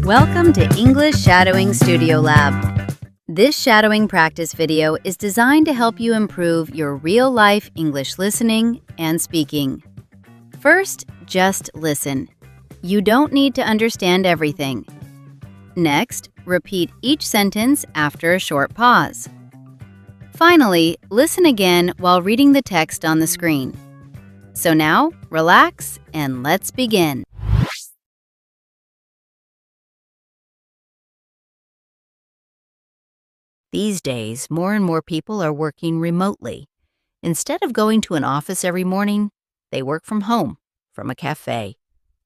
Welcome to English Shadowing Studio Lab. This shadowing practice video is designed to help you improve your real-life English listening and speaking. First, just listen. You don't need to understand everything. Next, repeat each sentence after a short pause. Finally, listen again while reading the text on the screen. So now, relax and let's begin. These days, more and more people are working remotely. Instead of going to an office every morning, they work from home, from a cafe,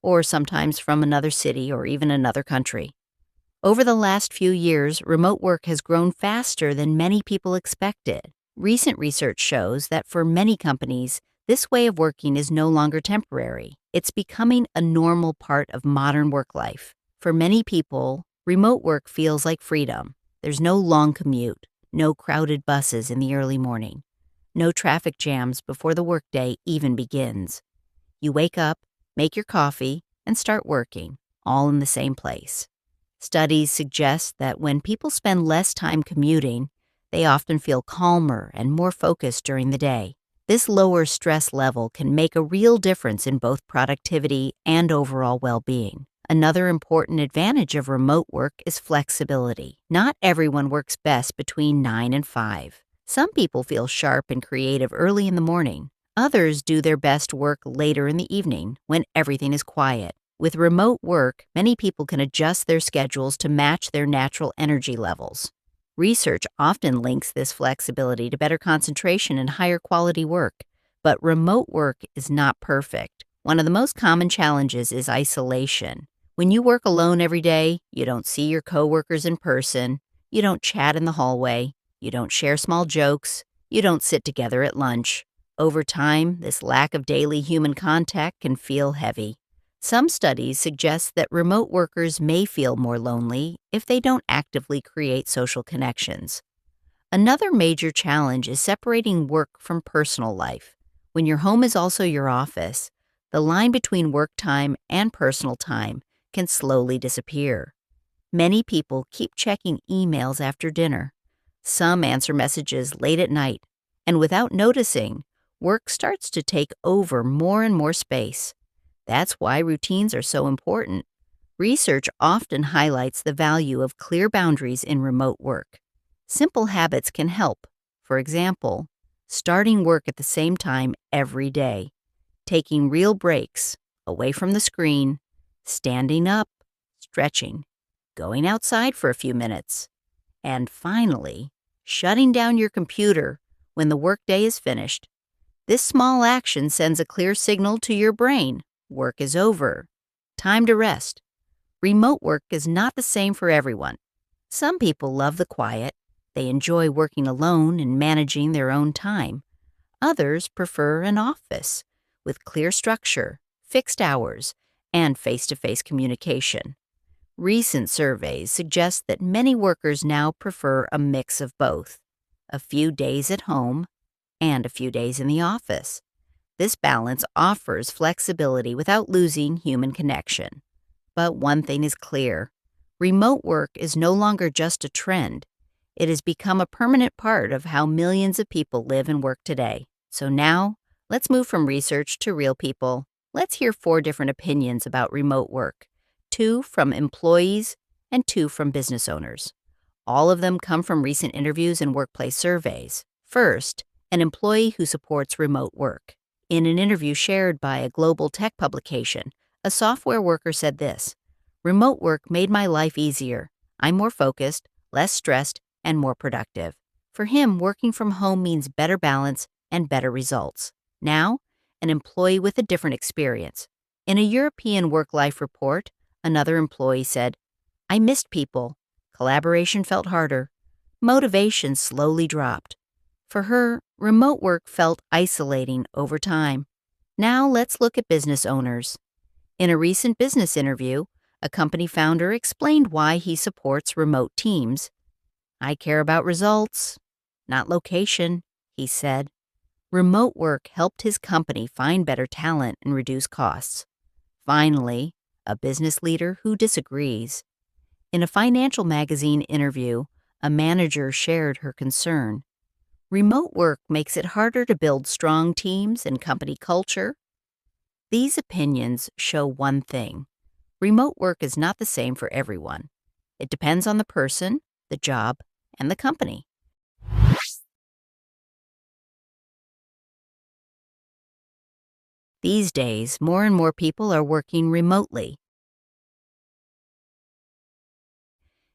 or sometimes from another city or even another country. Over the last few years, remote work has grown faster than many people expected. Recent research shows that for many companies, this way of working is no longer temporary. It's becoming a normal part of modern work life. For many people, remote work feels like freedom. There's no long commute, no crowded buses in the early morning, no traffic jams before the workday even begins. You wake up, make your coffee, and start working, all in the same place. Studies suggest that when people spend less time commuting, they often feel calmer and more focused during the day. This lower stress level can make a real difference in both productivity and overall well-being. Another important advantage of remote work is flexibility. Not everyone works best between 9 and 5. Some people feel sharp and creative early in the morning. Others do their best work later in the evening when everything is quiet. With remote work, many people can adjust their schedules to match their natural energy levels. Research often links this flexibility to better concentration and higher quality work, but remote work is not perfect. One of the most common challenges is isolation. When you work alone every day, you don't see your coworkers in person, you don't chat in the hallway, you don't share small jokes, you don't sit together at lunch. Over time, this lack of daily human contact can feel heavy. Some studies suggest that remote workers may feel more lonely if they don't actively create social connections. Another major challenge is separating work from personal life. When your home is also your office, the line between work time and personal time can slowly disappear. Many people keep checking emails after dinner. Some answer messages late at night, and without noticing, work starts to take over more and more space. That's why routines are so important. Research often highlights the value of clear boundaries in remote work. Simple habits can help. For example, starting work at the same time every day, taking real breaks away from the screen, standing up, stretching, going outside for a few minutes, and finally, shutting down your computer when the workday is finished. This small action sends a clear signal to your brain. Work is over. Time to rest. Remote work is not the same for everyone. Some people love the quiet. They enjoy working alone and managing their own time. Others prefer an office with clear structure, fixed hours, and face-to-face communication. Recent surveys suggest that many workers now prefer a mix of both, a few days at home and a few days in the office. This balance offers flexibility without losing human connection. But one thing is clear: remote work is no longer just a trend. It has become a permanent part of how millions of people live and work today. So now, let's move from research to real people. Let's hear 4 different opinions about remote work, 2 from employees and 2 from business owners. All of them come from recent interviews and workplace surveys. First, an employee who supports remote work. In an interview shared by a global tech publication, a software worker said this: "Remote work made my life easier. I'm more focused, less stressed, and more productive." For him, working from home means better balance and better results. Now, an employee with a different experience. In a European work-life report, another employee said, "I missed people. Collaboration felt harder. Motivation slowly dropped." For her, remote work felt isolating over time. Now let's look at business owners. In a recent business interview, a company founder explained why he supports remote teams. "I care about results, not location," he said. Remote work helped his company find better talent and reduce costs. Finally, a business leader who disagrees. In a financial magazine interview, a manager shared her concern. Remote work makes it harder to build strong teams and company culture. These opinions show one thing: remote work is not the same for everyone. It depends on the person, the job, and the company. These days, more and more people are working remotely.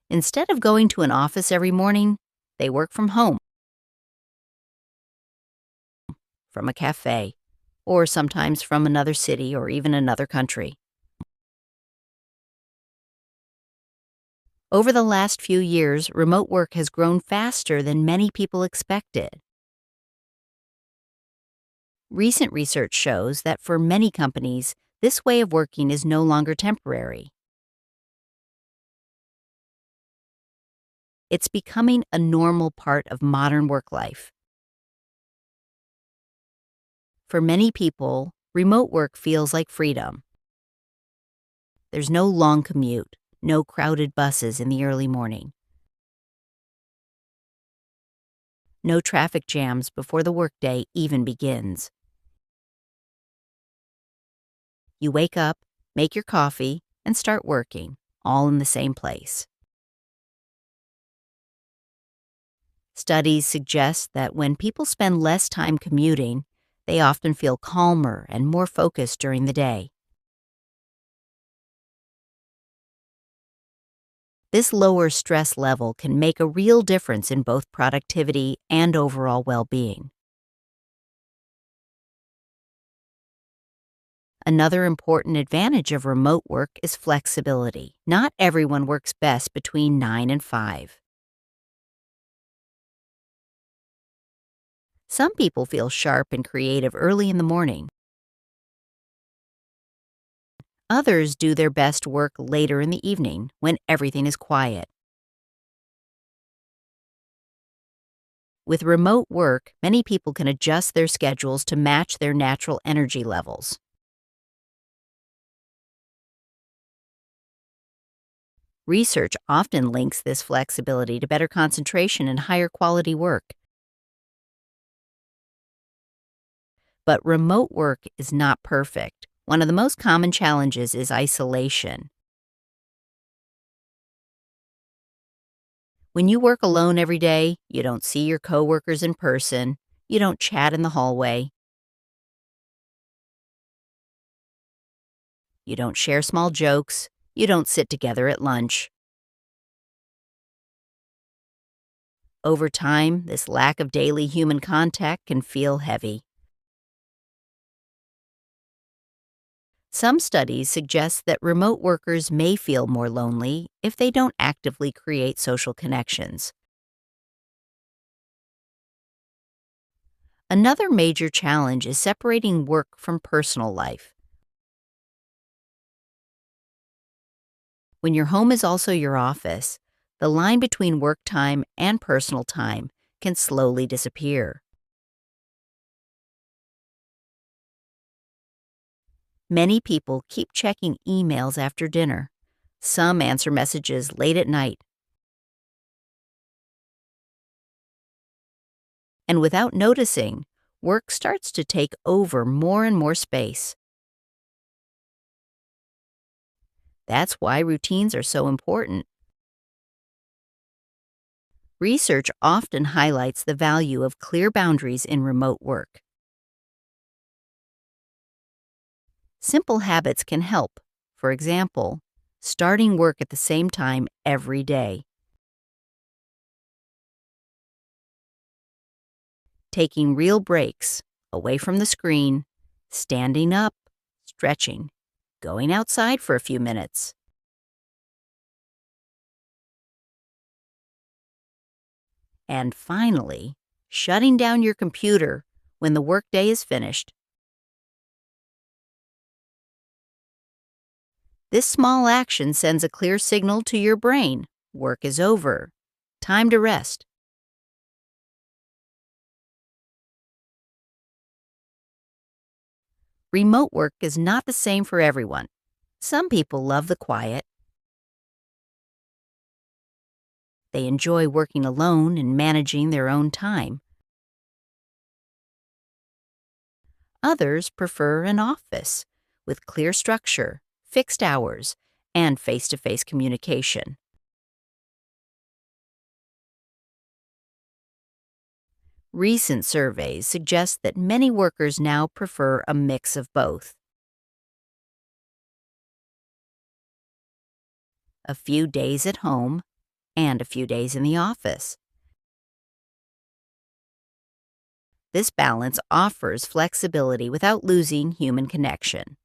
Instead of going to an office every morning, they work from home, from a cafe, or sometimes from another city or even another country. Over the last few years, remote work has grown faster than many people expected. Recent research shows that for many companies, this way of working is no longer temporary. It's becoming a normal part of modern work life. For many people, remote work feels like freedom. There's no long commute, no crowded buses in the early morning, no traffic jams before the workday even begins. You wake up, make your coffee, and start working, all in the same place. Studies suggest that when people spend less time commuting, they often feel calmer and more focused during the day. This lower stress level can make a real difference in both productivity and overall well-being. Another important advantage of remote work is flexibility. Not everyone works best between 9 and 5. Some people feel sharp and creative early in the morning. Others do their best work later in the evening when everything is quiet. With remote work, many people can adjust their schedules to match their natural energy levels. Research often links this flexibility to better concentration and higher quality work. But remote work is not perfect. One of the most common challenges is isolation. When you work alone every day, you don't see your coworkers in person, you don't chat in the hallway, you don't share small jokes, you don't sit together at lunch. Over time, this lack of daily human contact can feel heavy. Some studies suggest that remote workers may feel more lonely if they don't actively create social connections. Another major challenge is separating work from personal life. When your home is also your office, the line between work time and personal time can slowly disappear. Many people keep checking emails after dinner. Some answer messages late at night. And without noticing, work starts to take over more and more space. That's why routines are so important. Research often highlights the value of clear boundaries in remote work. Simple habits can help. For example, starting work at the same time every day. Taking real breaks, away from the screen, standing up, stretching, going outside for a few minutes. And finally, shutting down your computer when the workday is finished. This small action sends a clear signal to your brain: work is over, time to rest. Remote work is not the same for everyone. Some people love the quiet. They enjoy working alone and managing their own time. Others prefer an office with clear structure, fixed hours, and face-to-face communication. Recent surveys suggest that many workers now prefer a mix of both. A few days at home and a few days in the office. This balance offers flexibility without losing human connection.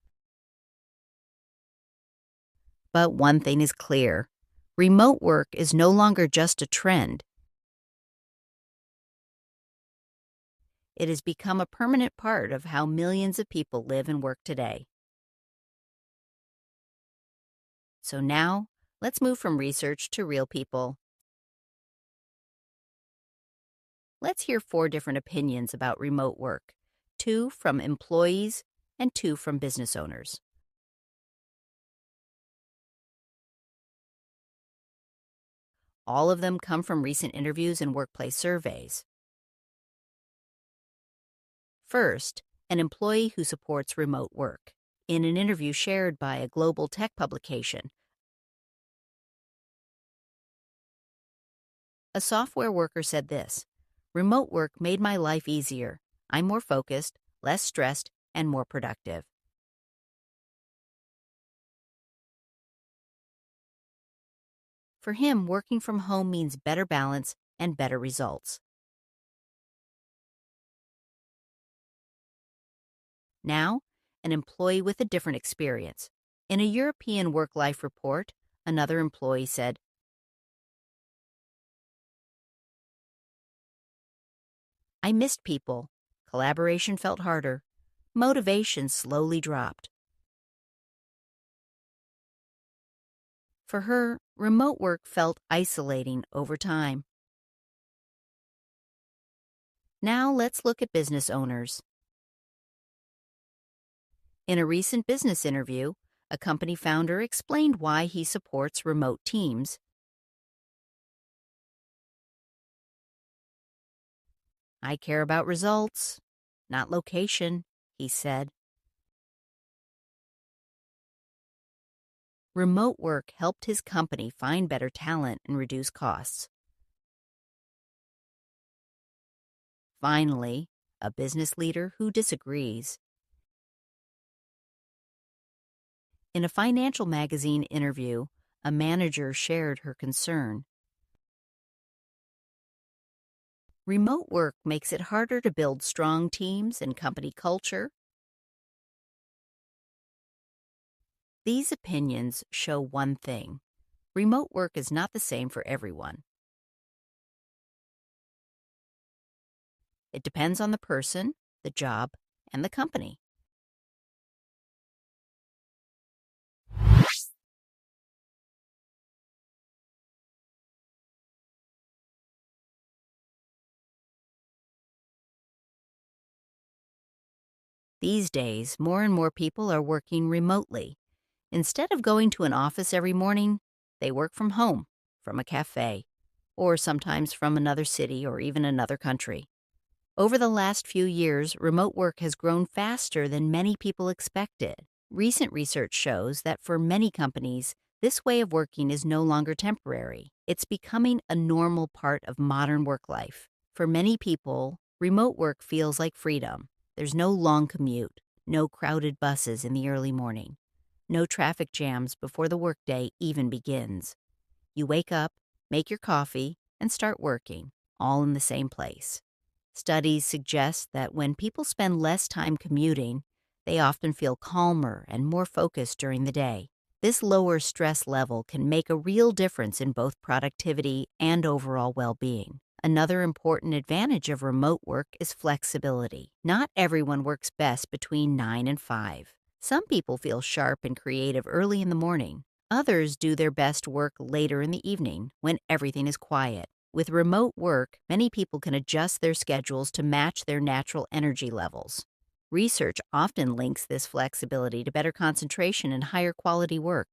But one thing is clear: remote work is no longer just a trend. It has become a permanent part of how millions of people live and work today. So now, let's move from research to real people. Let's hear 4 different opinions about remote work, 2 from employees and 2 from business owners. All of them come from recent interviews and workplace surveys. First, an employee who supports remote work. In an interview shared by a global tech publication, a software worker said this: "Remote work made my life easier. I'm more focused, less stressed, and more productive." For him, working from home means better balance and better results. Now, an employee with a different experience. In a European work-life report, another employee said, "I missed people. Collaboration felt harder. Motivation slowly dropped." For her, remote work felt isolating over time. Now let's look at business owners. In a recent business interview, a company founder explained why he supports remote teams. "I care about results, not location," he said. Remote work helped his company find better talent and reduce costs. Finally, a business leader who disagrees. In a financial magazine interview, a manager shared her concern. Remote work makes it harder to build strong teams and company culture. These opinions show one thing: remote work is not the same for everyone. It depends on the person, the job, and the company. These days, more and more people are working remotely. Instead of going to an office every morning, they work from home, from a cafe, or sometimes from another city or even another country. Over the last few years, remote work has grown faster than many people expected. Recent research shows that for many companies, this way of working is no longer temporary. It's becoming a normal part of modern work life. For many people, remote work feels like freedom. There's no long commute, no crowded buses in the early morning, no traffic jams before the workday even begins. You wake up, make your coffee, and start working, all in the same place. Studies suggest that when people spend less time commuting, they often feel calmer and more focused during the day. This lower stress level can make a real difference in both productivity and overall well-being. Another important advantage of remote work is flexibility. Not everyone works best between 9 and 5. Some people feel sharp and creative early in the morning. Others do their best work later in the evening when everything is quiet. With remote work, many people can adjust their schedules to match their natural energy levels. Research often links this flexibility to better concentration and higher quality work,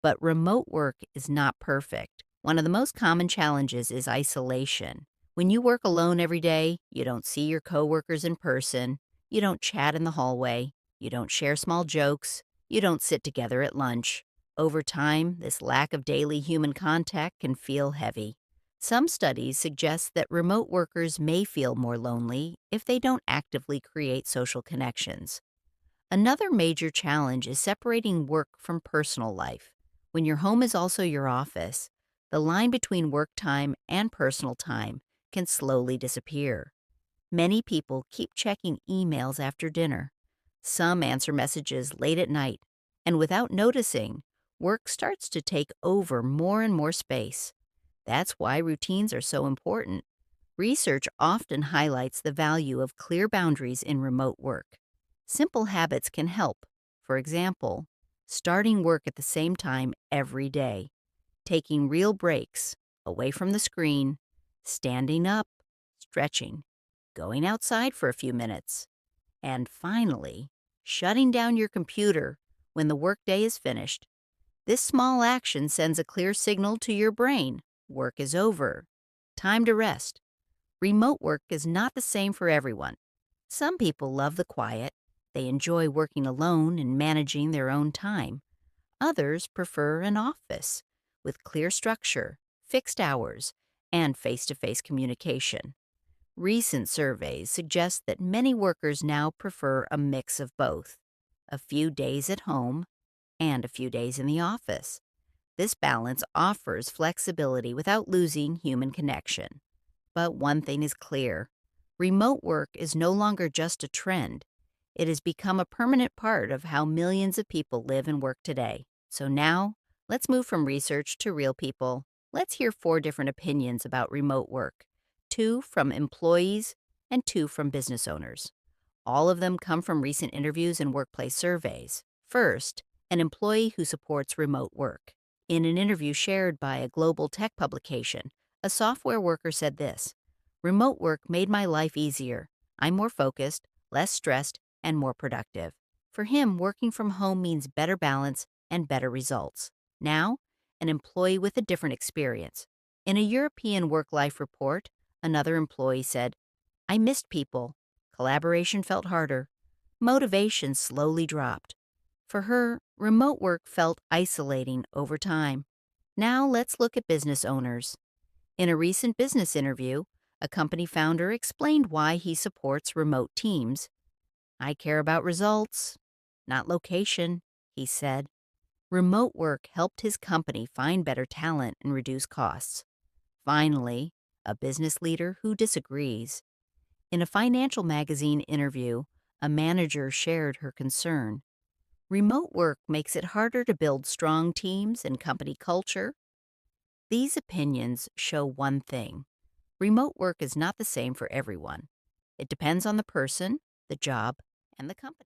but remote work is not perfect. One of the most common challenges is isolation. When you work alone every day, you don't see your coworkers in person, you don't chat in the hallway, you don't share small jokes, you don't sit together at lunch. Over time, this lack of daily human contact can feel heavy. Some studies suggest that remote workers may feel more lonely if they don't actively create social connections. Another major challenge is separating work from personal life. When your home is also your office, the line between work time and personal time can slowly disappear. Many people keep checking emails after dinner. Some answer messages late at night, and without noticing, work starts to take over more and more space. That's why routines are so important. Research often highlights the value of clear boundaries in remote work. Simple habits can help. For example, starting work at the same time every day, taking real breaks away from the screen, standing up, stretching, going outside for a few minutes, and finally, shutting down your computer when the workday is finished. This small action sends a clear signal to your brain: work is over. Time to rest. Remote work is not the same for everyone. Some people love the quiet. They enjoy working alone and managing their own time. Others prefer an office with clear structure, fixed hours, and face to face communication. Recent surveys suggest that many workers now prefer a mix of both: a few days at home and a few days in the office. This balance offers flexibility without losing human connection. But one thing is clear: remote work is no longer just a trend. It has become a permanent part of how millions of people live and work today. So now, let's move from research to real people. Let's hear 4 different opinions about remote work: 2 from employees and 2 from business owners. All of them come from recent interviews and workplace surveys. First, an employee who supports remote work. In an interview shared by a global tech publication, a software worker said this: "Remote work made my life easier. I'm more focused, less stressed, and more productive." For him, working from home means better balance and better results. Now, an employee with a different experience. In a European work life report, another employee said, "I missed people. Collaboration felt harder. Motivation slowly dropped." For her, remote work felt isolating over time. Now let's look at business owners. In a recent business interview, a company founder explained why he supports remote teams. "I care about results, not location," he said. Remote work helped his company find better talent and reduce costs. Finally, a business leader who disagrees. In a financial magazine interview, a manager shared her concern. "Remote work makes it harder to build strong teams and company culture." These opinions show one thing: remote work is not the same for everyone. It depends on the person, the job, and the company.